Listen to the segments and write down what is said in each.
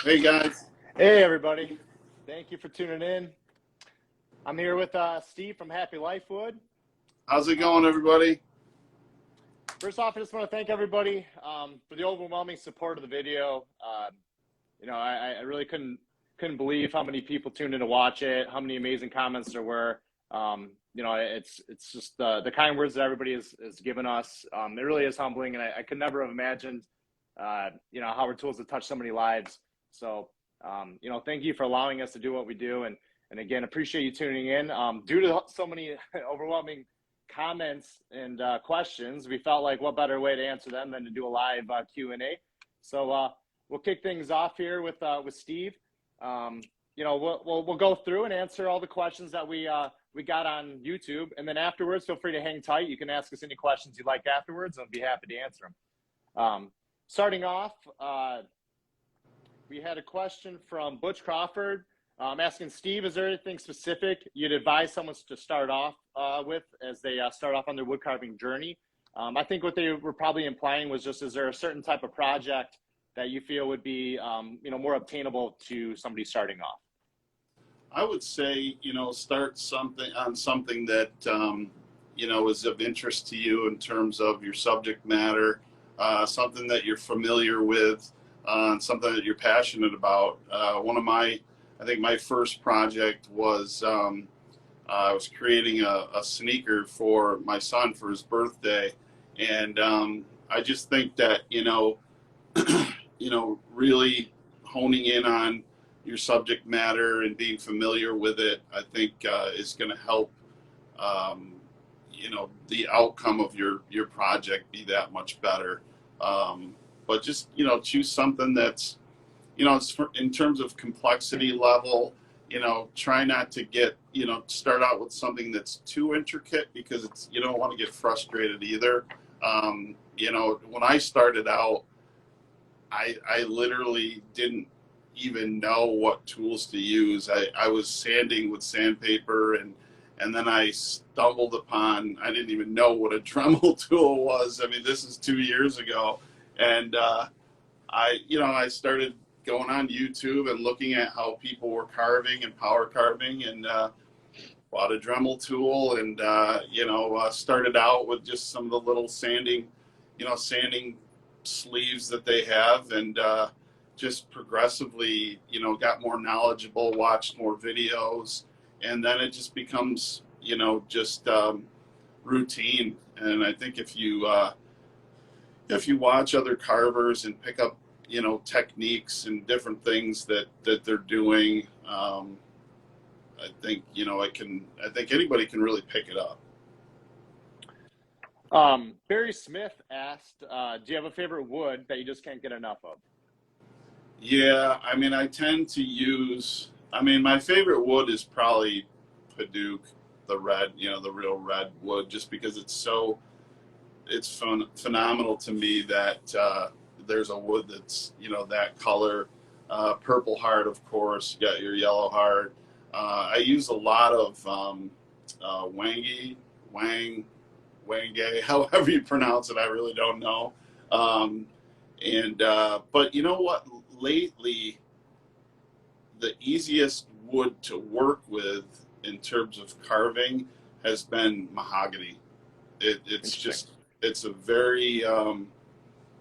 Hey guys. Hey everybody. Thank you for tuning in. I'm here with Steve from Happy Life Wood. How's it going, everybody? First off, I just want to thank everybody for the overwhelming support of the video. I really couldn't believe how many people tuned in to watch it, how many amazing comments there were. It's just the kind words that everybody has given us. It really is humbling, and I could never have imagined, how our tools have touched so many lives. So, thank you for allowing us to do what we do. And again, appreciate you tuning in. Due to so many overwhelming comments and questions, we felt like what better way to answer them than to do a live Q&A. So we'll kick things off here with Steve. We'll go through and answer all the questions that we got on YouTube, and then afterwards, feel free to hang tight. You can ask us any questions you'd like afterwards, and I'll be happy to answer them. Starting off, we had a question from Butch Crawford asking, Steve, is there anything specific you'd advise someone to start off with as they start off on their woodcarving journey? I think what they were probably implying was just, is there a certain type of project that you feel would be, more obtainable to somebody starting off? I would say, start something that, is of interest to you in terms of your subject matter, something that you're familiar with, something that you're passionate about. I think my first project was, I was creating a sneaker for my son for his birthday. And I just think that, really honing in on your subject matter and being familiar with it, I think is going to help, the outcome of your project be that much better. But just, choose something that's, in terms of complexity level, try not to get, start out with something that's too intricate, because you don't want to get frustrated either. When I started out, I literally didn't even know what tools to use. I was sanding with sandpaper, and then I stumbled upon, I didn't even know what a Dremel tool was. I mean, this is 2 years ago. And I started going on YouTube and looking at how people were carving and power carving, and bought a Dremel tool, and started out with just some of the little sanding sleeves that they have, and just progressively, got more knowledgeable, watched more videos, and then it just becomes, just routine. And I think if you watch other carvers and pick up, techniques and different things that they're doing, I think, I think anybody can really pick it up. Barry Smith asked, do you have a favorite wood that you just can't get enough of? Yeah, I tend to use, my favorite wood is probably Padauk, the red, the real red wood, just because it's phenomenal to me that there's a wood that's, that color. Purple heart, of course, you got your yellow heart. I use a lot of Wangay, however you pronounce it, I really don't know. But you know what? Lately, the easiest wood to work with in terms of carving has been mahogany. It's a very,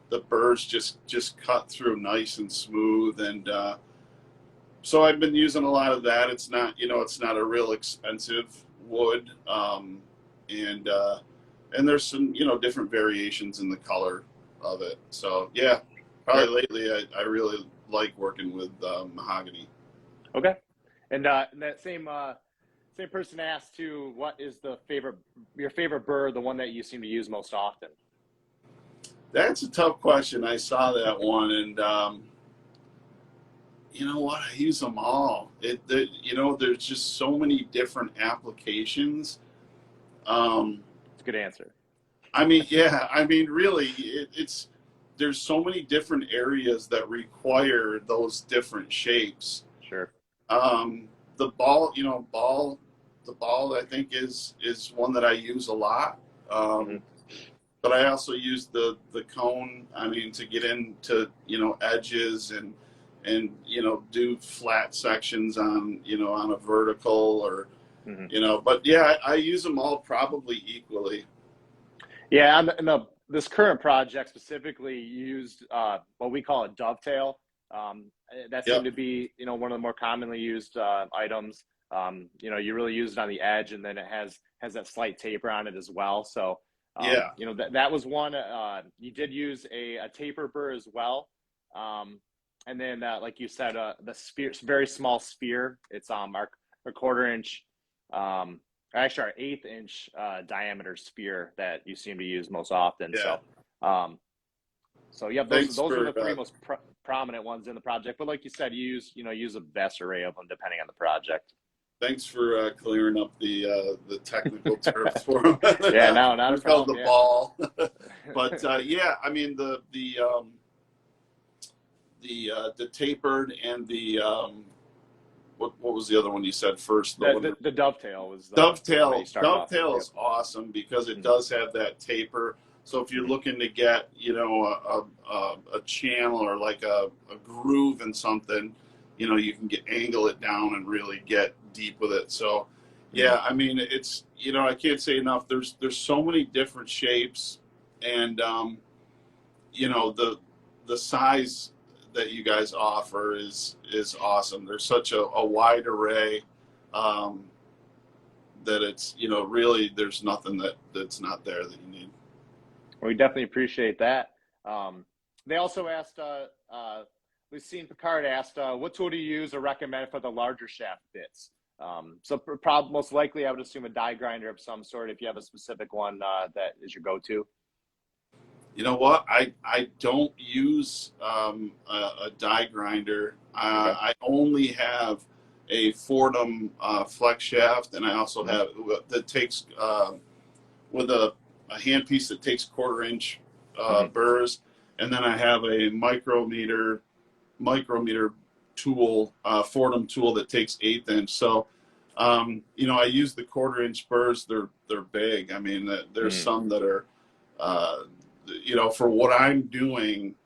the burrs just cut through nice and smooth. And so I've been using a lot of that. It's not, it's not a real expensive wood. And there's some, different variations in the color of it. So yeah, probably lately I really like working with mahogany. Okay. And that same person asked too, what is your favorite burr, the one that you seem to use most often? That's a tough question. I saw that one, and you know what? I use them all. There's just so many different applications. It's a good answer. Really, there's so many different areas that require those different shapes. Sure. The ball, I think is one that I use a lot. But I also use the cone, to get into, edges and and do flat sections on on a vertical or but yeah, I use them all probably equally. Yeah, and this current project specifically used what we call a dovetail. That seemed Yep. to be one of the more commonly used items. You really use it on the edge, and then it has that slight taper on it as well. So Yeah. that was one. You did use a taper burr as well, and then like you said, the sphere, very small sphere. It's our quarter inch. Actually our eighth inch diameter sphere that you seem to use most often. Yeah. So yeah, Thanks those are for the three most prominent ones in the project. But like you said, you use a vast array of them depending on the project. thanks for clearing up the technical terms for them. Yeah, no, not a We called problem. the Yeah. ball, but yeah, I mean the tapered and the what was the other one you said first? The dovetail was the one that you started off with. Dovetail is awesome because it does have that taper. So if you're looking to get a channel or like a groove in something, you can angle it down and really get deep with it. So yeah, I mean it's I can't say enough. There's so many different shapes, and the size that you guys offer is awesome. There's such a wide array that it's really there's nothing that's not there that you need. We definitely appreciate that. They also asked, we've seen Picard asked, what tool do you use or recommend for the larger shaft bits? So most likely I would assume a die grinder of some sort if you have a specific one that is your go-to. You know what? I don't use a die grinder. Okay. I only have a Fordham flex shaft, and I also have that takes with a handpiece that takes 1/4 inch burrs, and then I have a micrometer tool, Fordham tool that takes 1/8 inch. So I use the 1/4 inch burrs. They're big. I mean, there's some that are for what I'm doing,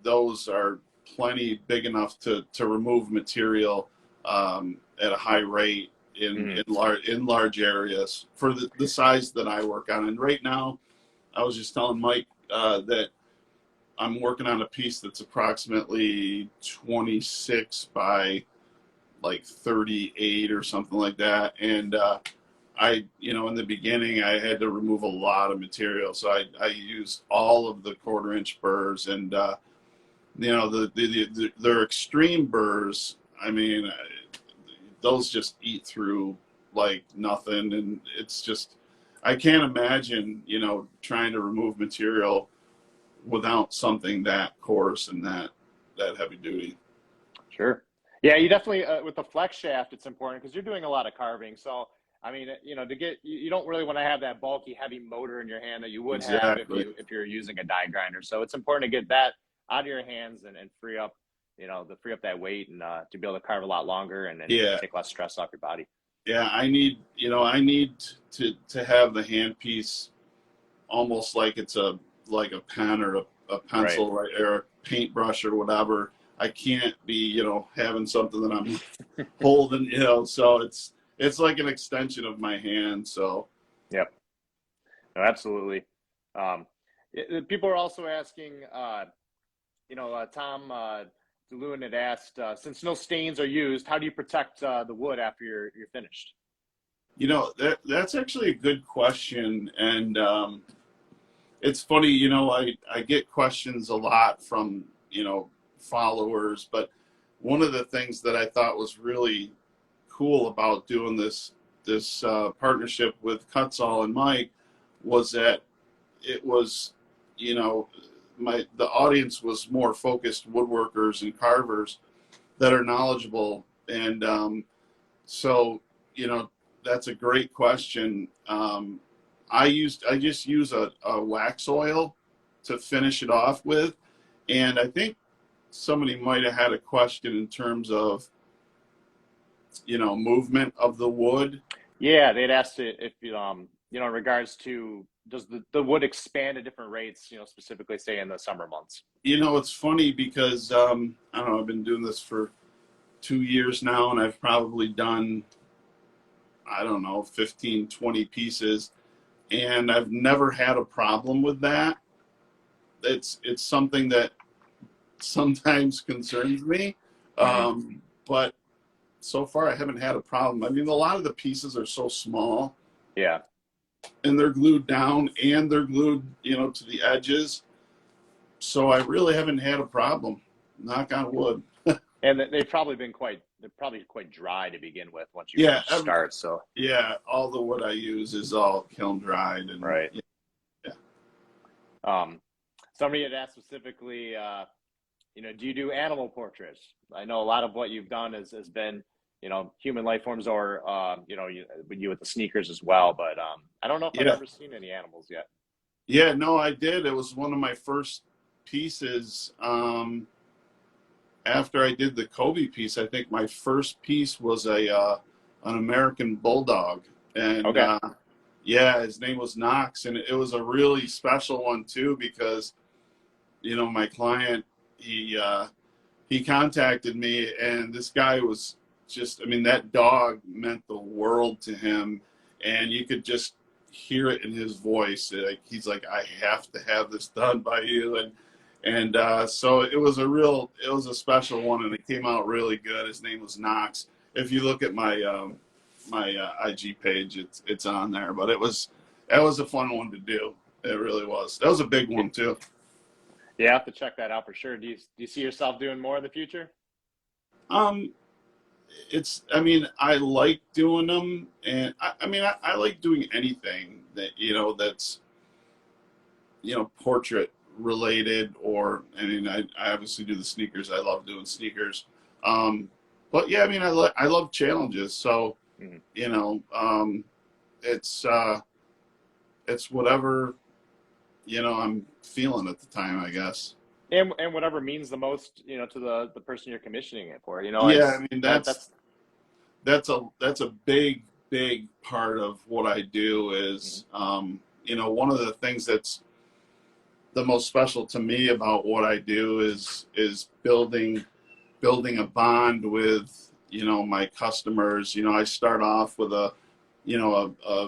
those are plenty big enough to remove material at a high rate in large areas for the size that I work on. And right now, I was just telling Mike that I'm working on a piece that's approximately 26 by like 38 or something like that. And in the beginning, I had to remove a lot of material. So I used all of the 1/4 inch burrs, and they're extreme burrs. I mean, those just eat through like nothing. And it's just, I can't imagine, trying to remove material without something that coarse and that heavy duty. Sure. Yeah, you definitely, with the flex shaft, it's important because you're doing a lot of carving. So, I mean, you don't really want to have that bulky, heavy motor in your hand that you would have if you're using a die grinder. So it's important to get that out of your hands and free up, free up that weight and to be able to carve a lot longer and take less stress off your body. Yeah, I need to have the handpiece almost like it's a pen or a pencil, right, or a paintbrush or whatever. I can't be, having something that I'm holding, so it's like an extension of my hand. So, yep, no, absolutely. People are also asking, Tom DeLuan had asked, since no stains are used, how do you protect the wood after you're finished? That's actually a good question, and it's funny. I get questions a lot from followers, but one of the things that I thought was really cool about doing this partnership with Kutzall and Mike was that it was the audience was more focused woodworkers and carvers that are knowledgeable, and so that's a great question. I just use a wax oil to finish it off with, and I think somebody might have had a question in terms of movement of the wood. Yeah, they'd asked it if in regards to does the wood expand at different rates, specifically say in the summer months? It's funny because I don't know, I've been doing this for 2 years now, and I've probably done, I don't know, 15, 20 pieces, and I've never had a problem with that. It's something that sometimes concerns me, but so far I haven't had a problem. I mean, a lot of the pieces are so small, Yeah. and they're glued down and they're glued, to the edges. So I really haven't had a problem. Knock on wood. And they're probably quite dry to begin with once you Yeah, start. So yeah, all the wood I use is all kiln dried, and right. Yeah. Somebody had asked specifically, do you do animal portraits? I know a lot of what you've done has been, human life forms, or you with the sneakers as well. But I don't know if I've ever seen any animals yet. Yeah, no, I did. It was one of my first pieces. After I did the Kobe piece, I think my first piece was an American bulldog, and Okay. yeah, his name was Knox, and it was a really special one too because, my client, he contacted me, and this guy was just, I mean, that dog meant the world to him, and you could just hear it in his voice. Like, he's like, I have to have this done by you, and so it was a special one, and it came out really good. His name was Knox. If you look at my IG page, it's on there. But that was a fun one to do. It really was. That was a big one too. Yeah, I have to check that out for sure. Do you see yourself doing more in the future? I mean, I like doing them, and I like doing anything that, that's, portrait related, or, I mean, I obviously do the sneakers. I love doing sneakers. But yeah, I mean, I love challenges. So, it's whatever, I'm feeling at the time, I guess. And whatever means the most, to the person you're commissioning it for. Yeah, I mean, that's a big part of what I do is, one of the things that's the most special to me about what I do is building a bond with, my customers. I start off with a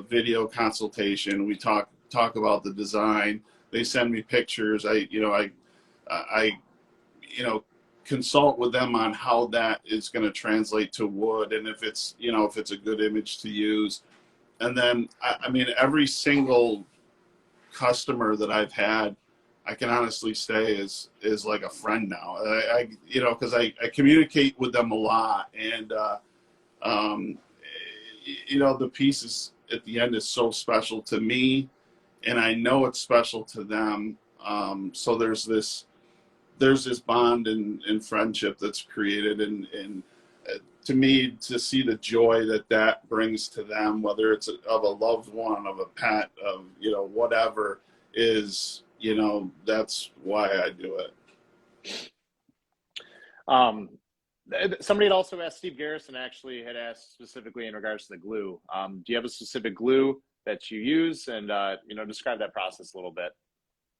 video consultation. We talk about the design. They send me pictures. I consult with them on how that is going to translate to wood, and if it's a good image to use. And then I mean, every single customer that I've had, I can honestly say is like a friend now. Because I communicate with them a lot, and the piece is, at the end, is so special to me, and I know it's special to them. So there's this bond and friendship that's created, and to me, to see the joy that brings to them, whether it's of a loved one, of a pet, of whatever, is, that's why I do it. Somebody had also asked, Steve Garrison actually had asked specifically in regards to the glue. Do you have a specific glue that you use, and describe that process a little bit?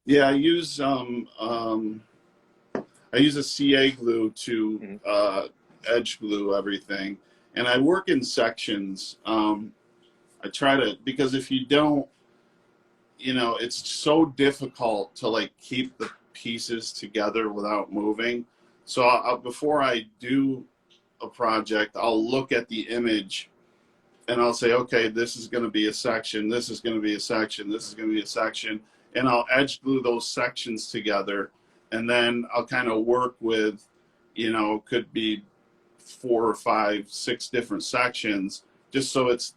Yeah, I use a CA glue to edge glue everything, and I work in sections. I try to, because if you don't, it's so difficult to like keep the pieces together without moving. So before I do a project, I'll look at the image and I'll say, okay, this is going to be a section, this is going to be a section, this is going to be a section, and I'll edge glue those sections together. And then I'll kind of work with, could be 4 or 5, 6 different sections, just so it's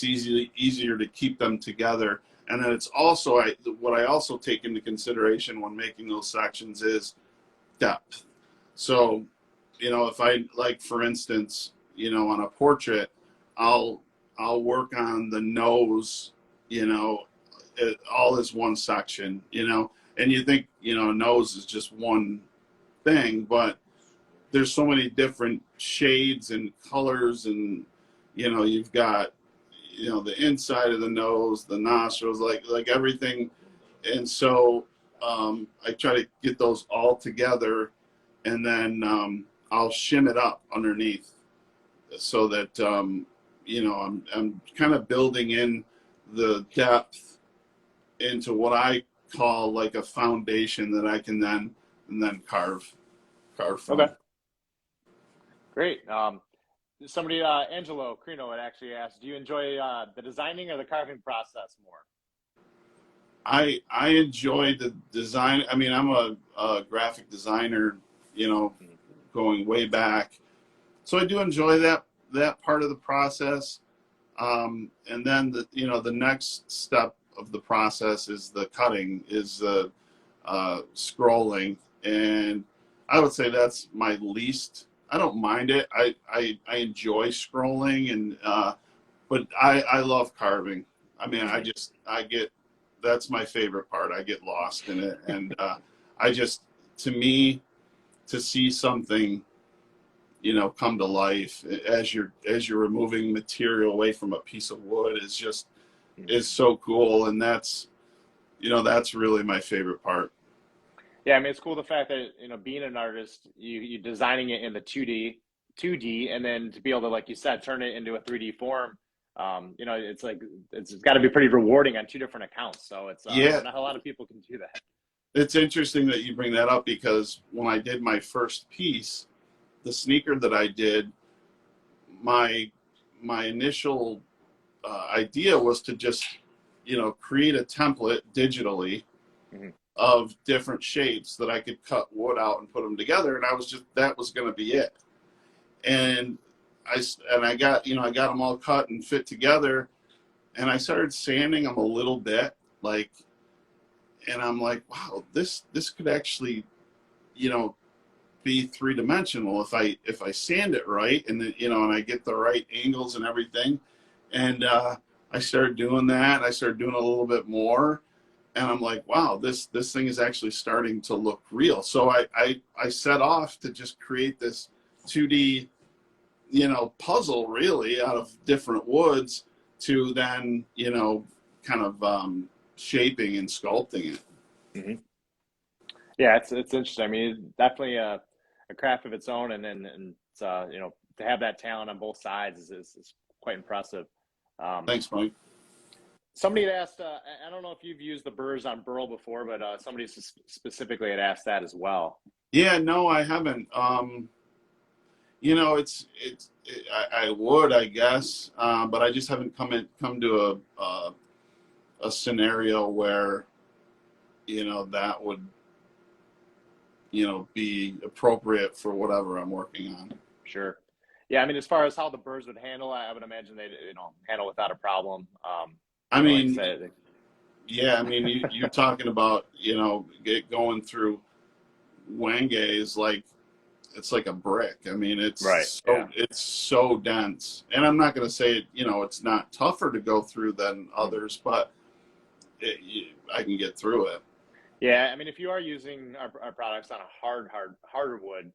easier to keep them together. And then it's also, what I also take into consideration when making those sections is depth. So, if I, like, for instance, on a portrait, I'll work on the nose, all as one section, and you think, nose is just one thing, but there's so many different shades and colors, and, you've got, the inside of the nose, the nostrils, like everything. And so I try to get those all together, and then I'll shim it up underneath so that I'm kind of building in the depth into what I call like a foundation that I can then carve from. Okay, great. Somebody, Angelo Crino, had actually asked, do you enjoy the designing or the carving process more? I enjoy the design. I mean, I'm a graphic designer, going way back, so I do enjoy that part of the process. And then the next step of the process is the cutting, is the scrolling, and I would say that's my least. I don't mind it. I enjoy scrolling, and but I love carving. I mean, I get, that's my favorite part. I get lost in it, and to me, to see something come to life as you're removing material away from a piece of wood is so cool, and that's really my favorite part. Yeah, I mean, it's cool the fact that, being an artist, you designing it in the 2D, and then to be able to, like you said, turn it into a 3D form. It's like it's got to be pretty rewarding on two different accounts. So it's not a lot of people can do that. It's interesting that you bring that up, because when I did my first piece, the sneaker that I did, my initial idea was to just create a template digitally of different shapes that I could cut wood out and put them together, and that was going to be it. And I got them all cut and fit together, and I started sanding them a little bit, and I'm like, wow, this could actually be three-dimensional if I sand it right, and and I get the right angles and everything. And I started doing that. I started doing a little bit more, and I'm like, wow, this thing is actually starting to look real. So I set off to just create this 2D puzzle, really, out of different woods, to then kind of shaping and sculpting it. Mm-hmm. Yeah, it's interesting. I mean, it's definitely a craft of its own, and it's, to have that talent on both sides is quite impressive. Thanks, Mike. Somebody had asked, I don't know if you've used the burrs on burl before, but somebody specifically had asked that as well. Yeah, no, I haven't. I would, I guess, but I just haven't come to a scenario where that would be appropriate for whatever I'm working on. Sure. Yeah, I mean, as far as how the burrs would handle, I would imagine they'd handle without a problem. I mean, yeah, I mean, you're talking about going through Wangays like it's like a brick. I mean, it's right. It's so dense, and I'm not going to say it's not tougher to go through than others, but I can get through it. Yeah, I mean, if you are using our products on a harder wood,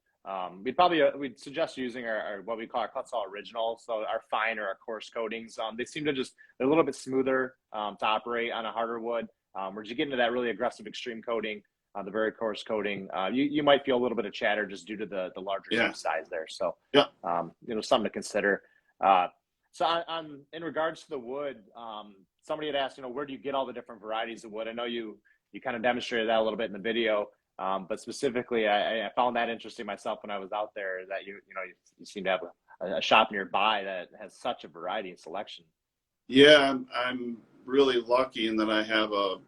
we'd suggest using our what we call our Kutzall original. So our fine or our coarse coatings, they seem to they're a little bit smoother to operate on a harder wood. Whereas you get into that really aggressive extreme coating, the very coarse coating, you might feel a little bit of chatter just due to the larger size there. So something to consider. So in regards to the wood, somebody had asked, where do you get all the different varieties of wood? I know you kind of demonstrated that a little bit in the video, but specifically, I found that interesting myself when I was out there, that you seem to have a shop nearby that has such a variety and selection. Yeah, I'm really lucky in that I have a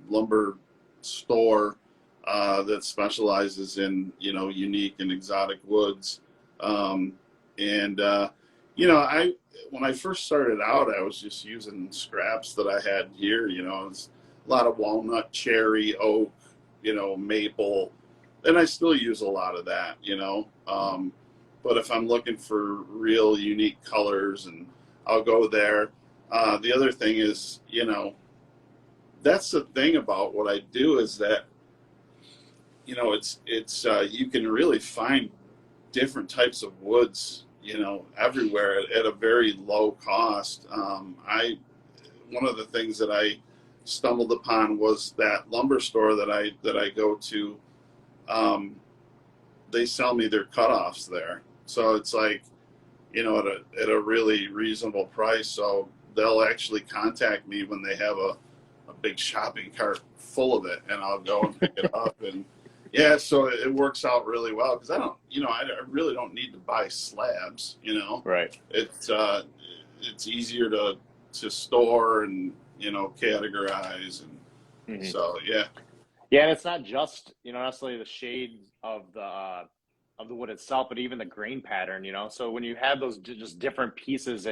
lumber store that specializes in unique and exotic woods, when I first started out, I was just using scraps that I had here. It's a lot of walnut, cherry, oak, maple, and I still use a lot of that. But if I'm looking for real unique colors, and I'll go there. The other thing is, that's the thing about what I do, is that it's you can really find different types of woods everywhere at a very low cost. One of the things that I stumbled upon was that lumber store that I go to. They sell me their cutoffs there, so it's like, at a really reasonable price. So they'll actually contact me when they have a big shopping cart full of it, and I'll go and pick it up. And yeah, so it works out really well because I really don't need to buy slabs. Right. It's easier to store and categorize, and so yeah. Yeah, and it's not just necessarily the shades of the wood itself, but even the grain pattern. So when you have those just different pieces,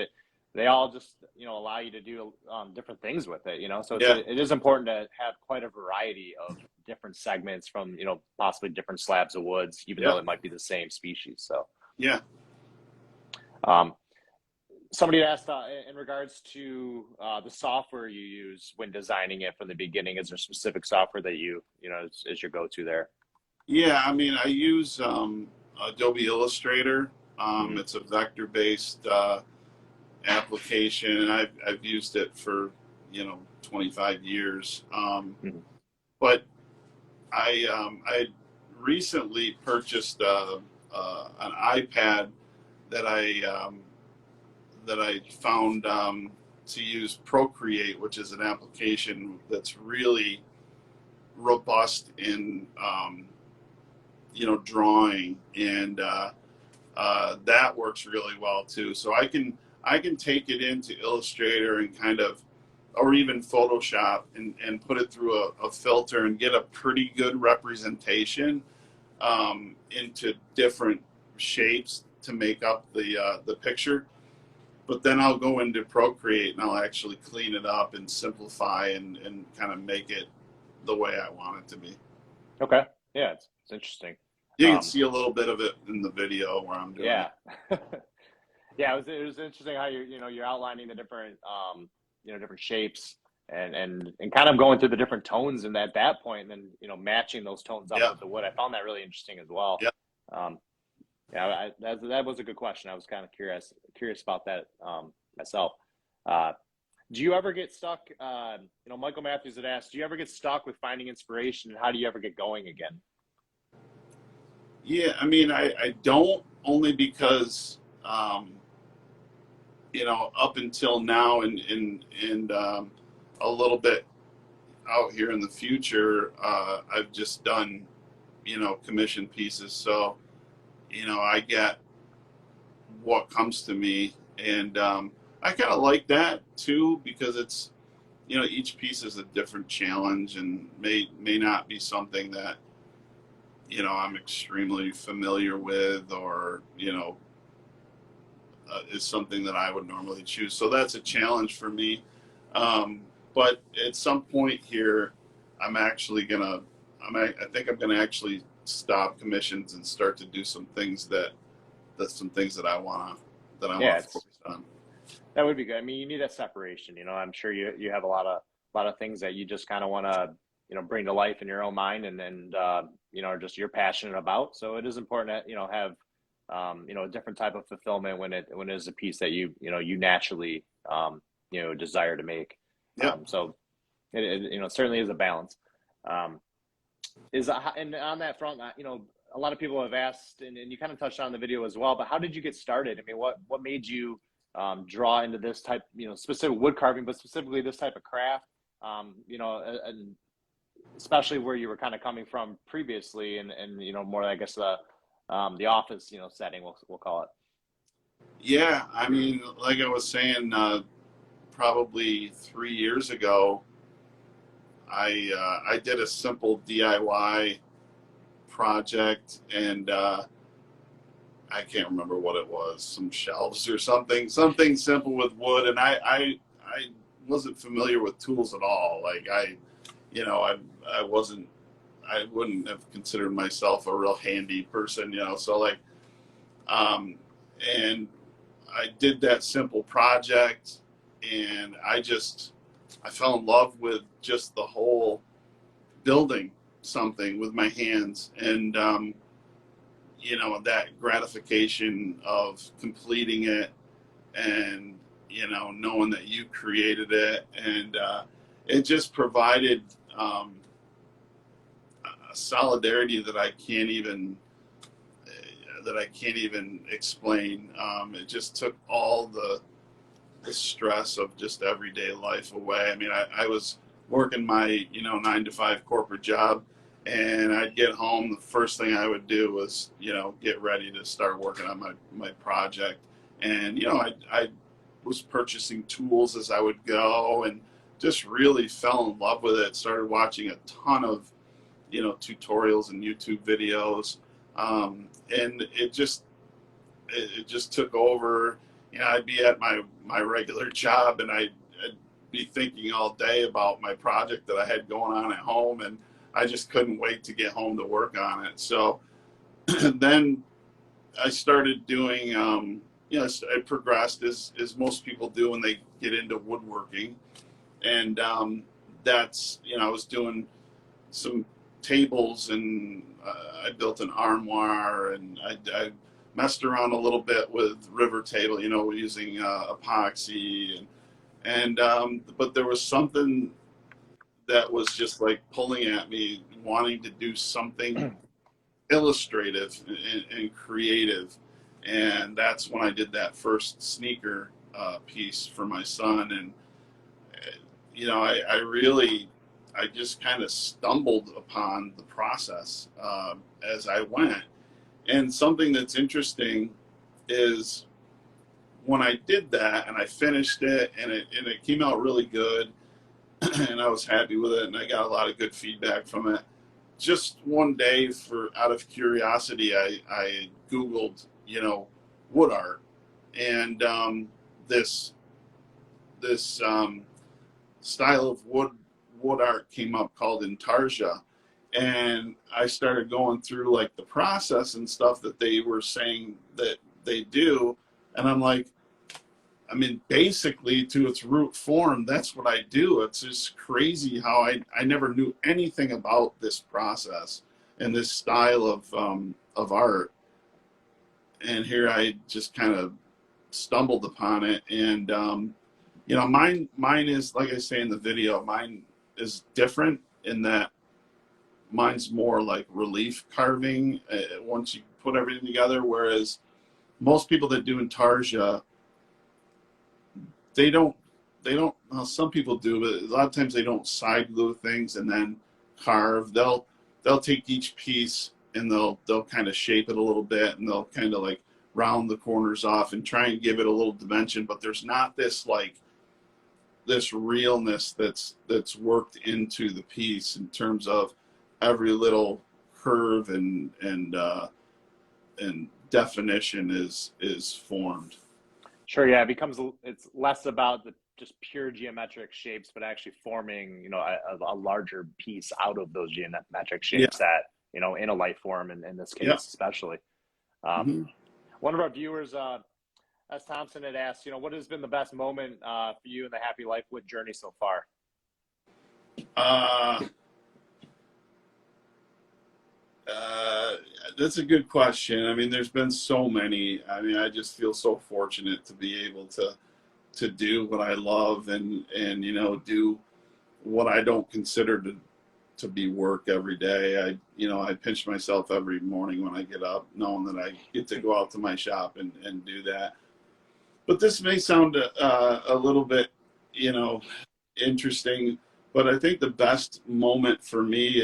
they all just allow you to do different things with it. So it is important to have quite a variety of different segments from possibly different slabs of woods, even though it might be the same species. So yeah. Somebody asked in regards to the software you use when designing it from the beginning. Is there specific software that is your go-to there? Yeah, I mean, I use Adobe Illustrator. It's a vector-based application, and I've used it for 25 years. But I recently purchased an iPad that I found to use Procreate, which is an application that's really robust in drawing, and that works really well too. So I can take it into Illustrator and or even Photoshop and put it through a filter and get a pretty good representation into different shapes to make up the picture. But then I'll go into Procreate and I'll actually clean it up and simplify and kind of make it the way I want it to be. Okay. Yeah, it's interesting. You can see a little bit of it in the video where I'm doing it. Yeah, it was interesting how you're outlining the different different shapes and kind of going through the different tones and at that point, and then matching those tones up with the wood. I found that really interesting as well. Yeah. That was a good question. I was kind of curious about that myself. Do you ever get stuck? Michael Matthews had asked, do you ever get stuck with finding inspiration, and how do you ever get going again? Yeah, I mean, I don't, only because up until now and a little bit out here in the future, I've just done commission pieces. So I get what comes to me, and I kind of like that too, because it's each piece is a different challenge and may not be something that I'm extremely familiar with, or is something that I would normally choose. So that's a challenge for me. But at some point here, I think I'm gonna actually stop commissions and start to do some things that I want to focus on. That would be good. I mean, you need that separation. I'm sure you have a lot of things that you just kind of want to bring to life in your own mind, and just you're passionate about. So it is important to have a different type of fulfillment when it is a piece that you naturally desire to make. So it certainly is a balance. And on that front, a lot of people have asked, and you kind of touched on the video as well, but how did you get started? I mean, what made you draw into this type, specific wood carving, but specifically this type of craft, and especially where you were kind of coming from previously, and more, I guess, the office, setting, we'll call it. Yeah, I mean, like I was saying, probably 3 years ago, I did a simple DIY project, and I can't remember what it was, some shelves or something simple with wood, and I wasn't familiar with tools at all. Like I wouldn't have considered myself a real handy person, so like, and I did that simple project, and I fell in love with just the whole building something with my hands, and you know, that gratification of completing it, and you know, knowing that you created it, and it just provided a solidarity that I can't even explain. It just took all the stress of just everyday life away. I mean, I was working my, you know, 9 to 5 corporate job, and I'd get home. The first thing I would do was, you know, get ready to start working on my project. And, you know, I was purchasing tools as I would go, and just really fell in love with it. Started watching a ton of, you know, tutorials and YouTube videos. And it just took over. You know, I'd be at my regular job, and I'd be thinking all day about my project that I had going on at home, and I just couldn't wait to get home to work on it. So then I started doing, you know, I progressed as most people do when they get into woodworking. And that's, you know, I was doing some tables, and I built an armoire, and I messed around a little bit with river table, you know, using epoxy, and but there was something that was just like pulling at me, wanting to do something illustrative and creative, and that's when I did that first sneaker piece for my son. And you know, I just kind of stumbled upon the process as I went. And something that's interesting is when I did that and I finished it, and it came out really good, and I was happy with it, and I got a lot of good feedback from it. Just one day, for out of curiosity, I Googled, you know, wood art, and this style of wood art came up called intarsia, and I started going through like the process and stuff that they were saying that they do, and I'm like, I mean, basically to its root form, that's what I do. It's just crazy how I never knew anything about this process and this style of art, and here I just kind of stumbled upon it. And you know, mine is, like I say in the video, mine is different in that mine's more like relief carving once you put everything together, whereas most people that do intarsia, they don't well, some people do, but a lot of times they don't side glue things and then carve. They'll take each piece, and they'll kind of shape it a little bit, and they'll kind of like round the corners off and try and give it a little dimension, but there's not this like this realness that's worked into the piece in terms of every little curve and definition is formed. Sure, yeah, it's less about the just pure geometric shapes, but actually forming, you know, a larger piece out of those geometric Yeah. shapes that, you know, in a light form, in this case, Yeah. especially. Mm-hmm. One of our viewers, S. Thompson, had asked, you know, what has been the best moment for you in the Happy Life Wood journey so far? That's a good question. I mean, there's been so many. I mean, I just feel so fortunate to be able to do what I love, and you know, do what I don't consider to be work every day. I pinch myself every morning when I get up, knowing that I get to go out to my shop and do that. But this may sound a little bit, you know, interesting, but I think the best moment for me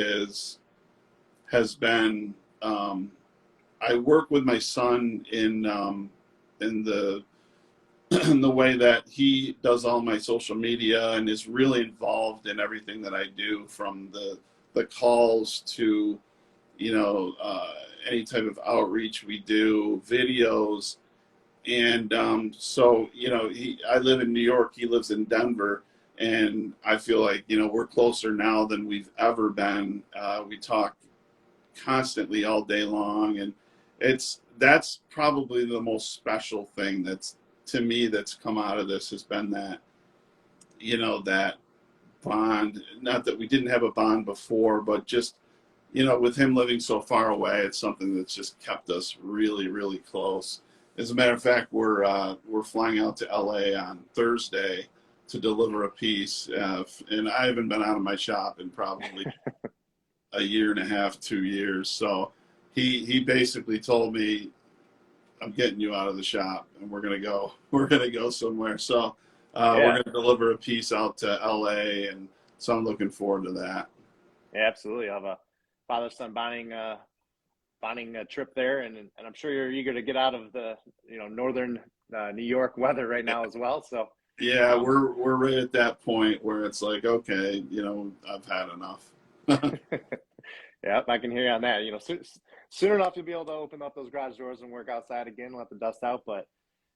has been I work with my son in the in the way that he does all my social media and is really involved in everything that I do, from the calls to, you know, any type of outreach we do, videos. And so, you know, I live in New York, he lives in Denver, and I feel like, you know, we're closer now than we've ever been. We talk constantly all day long, and that's probably the most special thing that's come out of this, has been that, you know, that bond. Not that we didn't have a bond before, but just, you know, with him living so far away, it's something that's just kept us really, really close. As a matter of fact, we're flying out to LA on Thursday to deliver a piece, and I haven't been out of my shop in probably a year and a half, 2 years. So he basically told me, I'm getting you out of the shop, and we're gonna go somewhere. So we're Yeah, gonna deliver a piece out to LA, and so I'm looking forward to that. yeah, absolutely. I have a father-son bonding trip there, and I'm sure you're eager to get out of the northern New York weather right now as well. So, Yeah, um, we're right at that point where it's like, okay, you know, I've had enough. yeah, I can hear you on that. Soon enough you'll be able to open up those garage doors and work outside again, let the dust out. But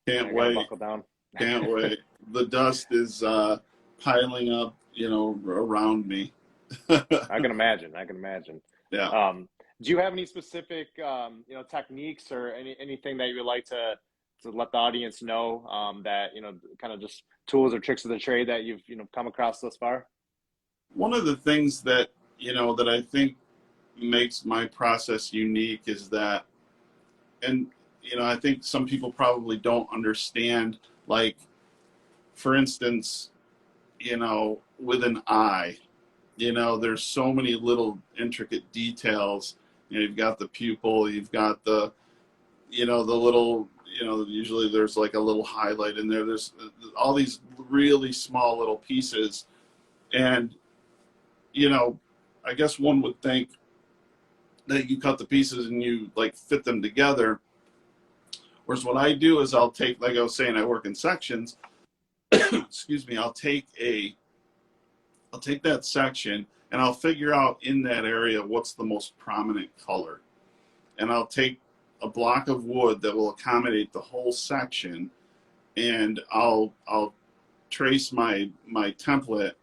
Can't I got to wait. buckle down. Can't wait. The dust is piling up, you know, around me. I can imagine. I can imagine. Yeah. Do you have any specific, techniques or anything that you would like to let the audience know, that, kind of just tools or tricks of the trade that you've, come across thus far? One of the things that, you know, that I think makes my process unique is that, and, you know, I think some people probably don't understand, like, for instance, you know, with an eye, you know, there's so many little intricate details. You know, you've got the pupil, you've got the, you know, the little, you know, usually there's like a little highlight in there. There's all these really small little pieces. And, you know, I guess one would think that you cut the pieces and you like fit them together. Whereas what I do is I'll take, like I was saying, I work in sections. Excuse me. I'll take that section and I'll figure out in that area what's the most prominent color. And I'll take a block of wood that will accommodate the whole section, and I'll trace my template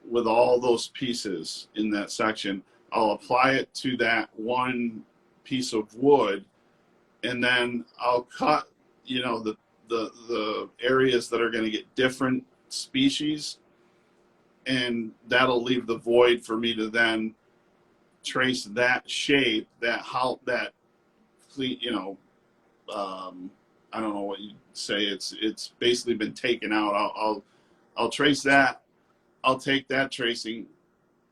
with all those pieces in that section. I'll apply it to that one piece of wood, and then I'll cut, you know, the areas that are going to get different species, and that'll leave the void for me to then trace that shape, that you know, I don't know what you say. It's basically been taken out. I'll trace that. I'll take that tracing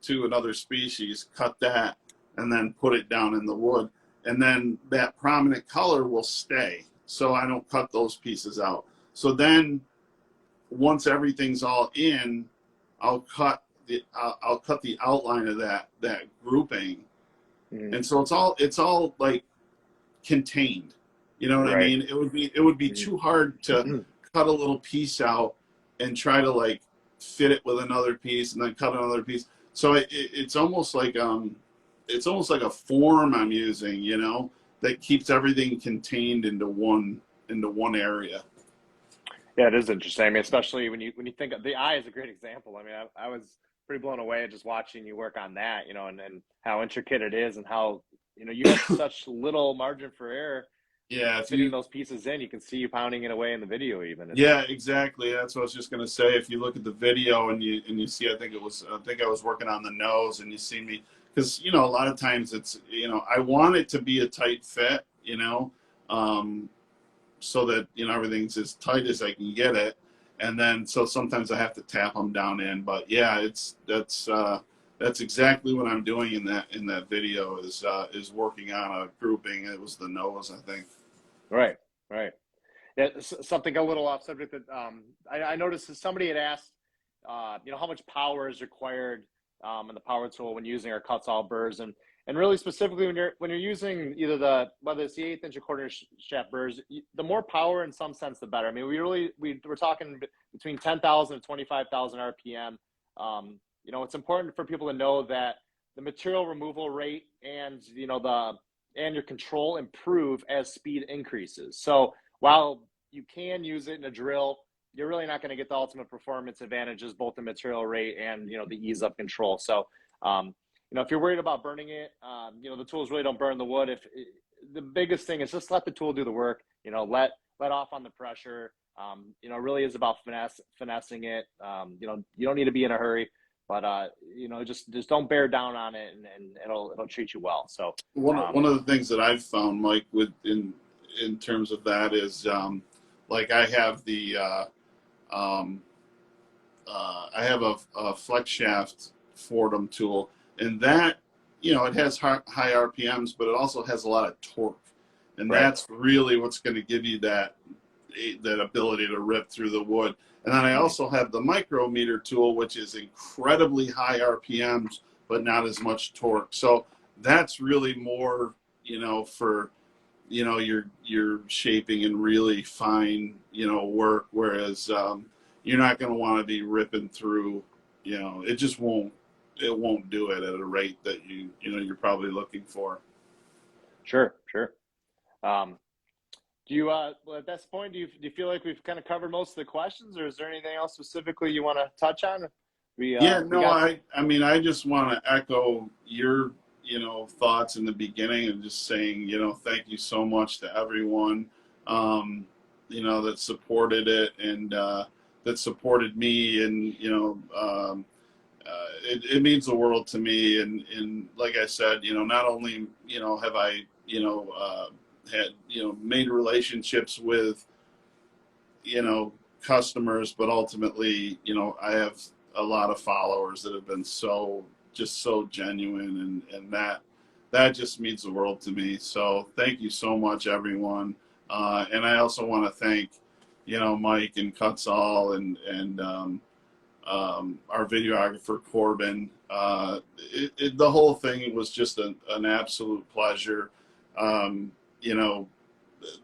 to another species, cut that, and then put it down in the wood. And then that prominent color will stay. So I don't cut those pieces out. So then once everything's all in, I'll cut the outline of that grouping. Mm, And so it's all like contained. You know what I right. mean? It would be Mm. too hard to cut a little piece out and try to like fit it with another piece and then cut another piece. So it's almost like a form I'm using, you know, that keeps everything contained into one area. Yeah, it is interesting. I mean, especially when you think of the eye is a great example. I mean, I was pretty blown away just watching you work on that, and how intricate it is, and how you have such little margin for error Yeah, if fitting you those pieces in. You can see you pounding it away in the video. Even it's Yeah, exactly. That's what I was just gonna say. If you look at the video and you see, I think I was working on the nose, and you see me, because you know a lot of times it's, you know, I want it to be a tight fit, you know, um, so that you know everything's as tight as I can get it, and then so sometimes I have to tap them down in. But yeah, that's exactly what I'm doing in that video is working on a grouping. It was the nose, I think. right, right. Yeah, something a little off subject that I noticed that somebody had asked, how much power is required in the power tool when using our Kutzall burrs, and really specifically when you're using either whether it's the 1/8 inch or quarter shaft burrs, the more power in some sense the better. I mean, we're talking between 10,000 and 25,000 RPM. It's important for people to know that the material removal rate and and your control improve as speed increases. So while you can use it in a drill, you're really not going to get the ultimate performance advantages, both the material rate and the ease of control. So, if you're worried about burning it, the tools really don't burn the wood. The biggest thing is just let the tool do the work. Let off on the pressure. It really is about finessing it. You don't need to be in a hurry, But you know, just don't bear down on it, and it'll treat you well. So One of the things that I've found, Mike, with in terms of that is, like I have the um, I have a flex shaft Fordham tool, and that, you know, it has high RPMs, but it also has a lot of torque, and right. that's really what's going to give you that ability to rip through the wood. And then I also have the micrometer tool, which is incredibly high RPMs, but not as much torque. So that's really more, you know, for, you know, your shaping and really fine, you know, work. Whereas you're not going to want to be ripping through, you know, it won't do it at a rate that you know you're probably looking for. Sure. Um, do you well, at this point, do you feel like we've kind of covered most of the questions, or is there anything else specifically you want to touch on? Yeah, We no, got I mean, I just want to echo your, you know, thoughts in the beginning and just saying, you know, thank you so much to everyone, you know, that supported it and that supported me. And, you know, it means the world to me. And like I said, you know, not only, you know, have I, you know, had, you know, made relationships with, you know, customers, but ultimately, you know, I have a lot of followers that have been just so genuine, and that just means the world to me. So thank you so much, everyone. And I also want to thank, you know, Mike and Kutzall and our videographer Corbin. The whole thing was just an absolute pleasure. You know,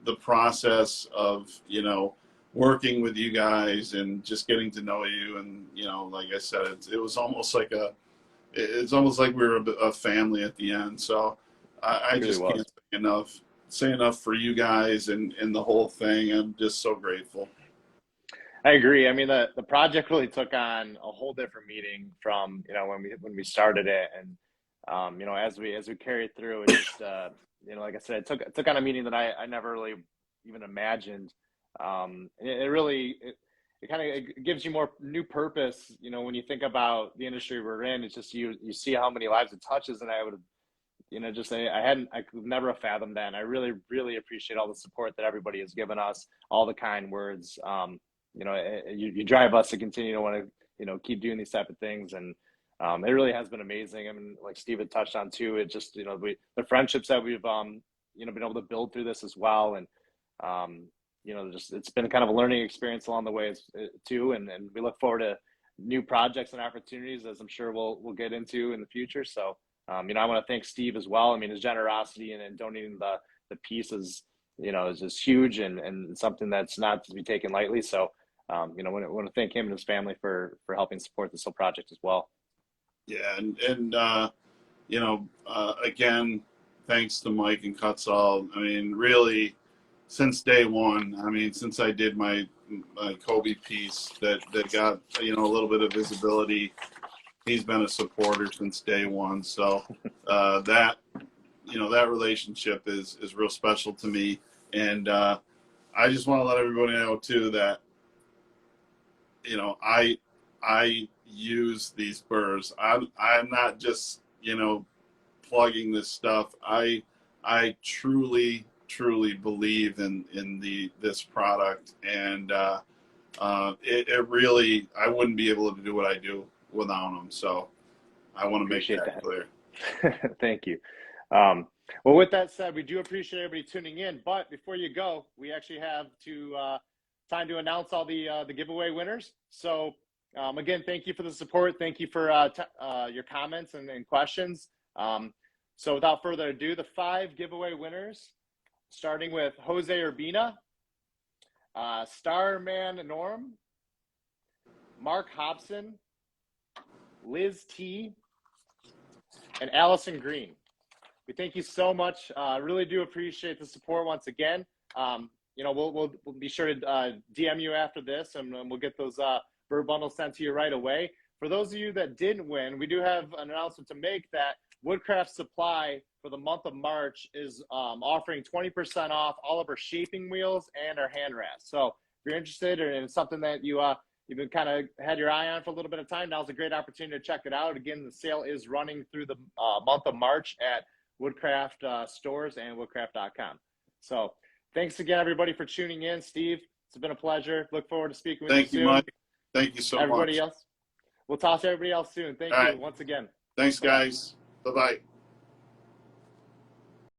the process of, you know, working with you guys and just getting to know you, and, you know, like I said, it was almost like it's almost like we were a family at the end. So I really just was. can't say enough for you guys and the whole thing. I'm just so grateful. I agree. I mean, the project really took on a whole different meaning from, you know, when we started it, and you know, as we carried through, it just you know, like I said, it took on a meaning that I never really even imagined. It kind of it gives you more new purpose. You know, when you think about the industry we're in, it's just you see how many lives it touches, and I would, you know, just say I could never have fathomed that. And I really appreciate all the support that everybody has given us, all the kind words. You know, you drive us to continue to want to, you know, keep doing these type of things. And it really has been amazing. I mean, like Steve had touched on too, it just, you know, the friendships that we've, you know, been able to build through this as well. And, you know, just, it's been kind of a learning experience along the way too. And we look forward to new projects and opportunities, as I'm sure we'll get into in the future. So, you know, I want to thank Steve as well. I mean, his generosity and donating the pieces, you know, is just huge, and something that's not to be taken lightly. So, you know, I want to thank him and his family for helping support this whole project as well. Yeah, and you know, again, thanks to Mike and Kutzall. I mean, really, since day one. I mean, since I did my Kobe piece that got, you know, a little bit of visibility, he's been a supporter since day one. So that, you know, that relationship is real special to me. And I just want to let everybody know too that, you know, I use these burrs. I'm not just, you know, plugging this stuff. I truly believe in this product, and it really, I wouldn't be able to do what I do without them. So I want to make Appreciate that clear. Thank you. Well, with that said, we do appreciate everybody tuning in. But before you go, we actually have time to announce all the giveaway winners. So again, thank you for the support. Thank you for your comments and questions. So without further ado, the 5 giveaway winners, starting with Jose Urbina, Starman Norm, Mark Hobson, Liz T, and Allison Green. We thank you so much. Really do appreciate the support once again. You know, we'll be sure to DM you after this, and we'll get those Burr bundles sent to you right away. For those of you that didn't win, we do have an announcement to make that Woodcraft Supply for the month of March is offering 20% off all of our shaping wheels and our hand rest. So if you're interested, or in something that you you've been kind of had your eye on for a little bit of time, now's a great opportunity to check it out. Again, the sale is running through the month of March at Woodcraft stores and woodcraft.com. So thanks again, everybody, for tuning in. Steve, it's been a pleasure. Look forward to speaking with you soon. Thank you, Mike. Thank you so everybody much. else. We'll talk to everybody else soon. Thank you once again. Thanks, guys. Bye-bye.